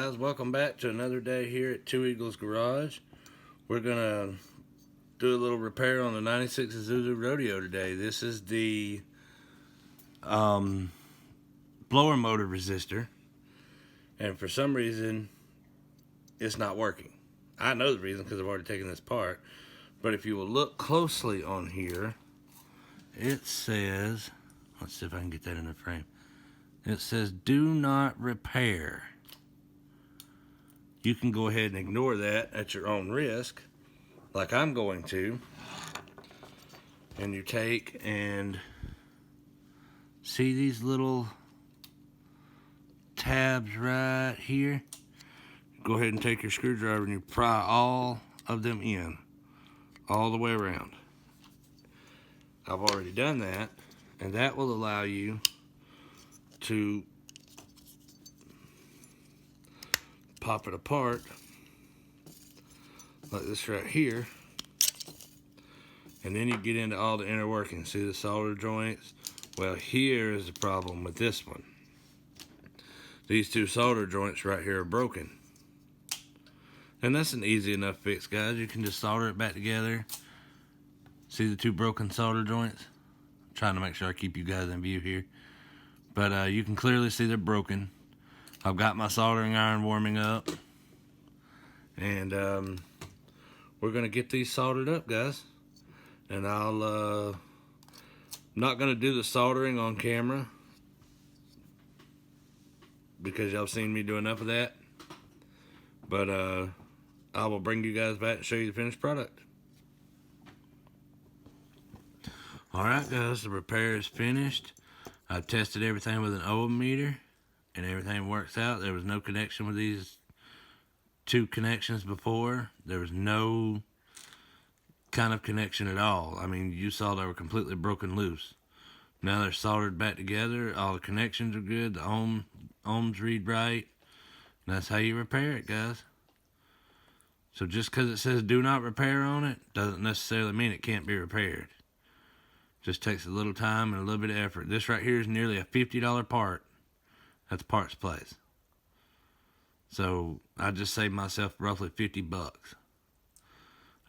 guys, welcome back to another day here at Two Eagles Garage. We're gonna do a little repair on the 96 Isuzu Rodeo today. This is the blower motor resistor, and for some reason it's not working. I know the reason because I've already taken this apart, but if you will look closely on here, it says, let's see if I can get that in the frame. It says do not repair. You can go ahead and ignore that at your own risk, like I'm going to. And you take and see these little tabs right here. Go ahead and take your screwdriver and you pry all of them in, all the way around. I've already done that, and that will allow you to pop it apart like this right here, and then you get into all the inner workings. See the solder joints? Well, here is the problem with this one. These two solder joints right here are broken, and that's an easy enough fix, guys. You can just solder it back together. See the two broken solder joints? I'm trying to make sure I keep you guys in view here, but you can clearly see they're broken. I've got my soldering iron warming up, and we're gonna get these soldered up, guys. And I'm not gonna do the soldering on camera because y'all seen me do enough of that, but I will bring you guys back and show you the finished product. Alright guys, the repair is finished. I've tested everything with an ohm meter, and everything works out. There was no connection with these two connections before. There was no kind of connection at all. I mean, you saw they were completely broken loose. Now they're soldered back together. All the connections are good. The ohms read right. And that's how you repair it, guys. So just because it says do not repair on it doesn't necessarily mean it can't be repaired. Just takes a little time and a little bit of effort. This right here is nearly a $50 part at the parts place. So I just saved myself roughly 50 bucks.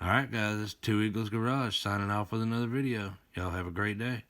Alright guys, it's Two Eagles Garage signing off with another video. Y'all have a great day.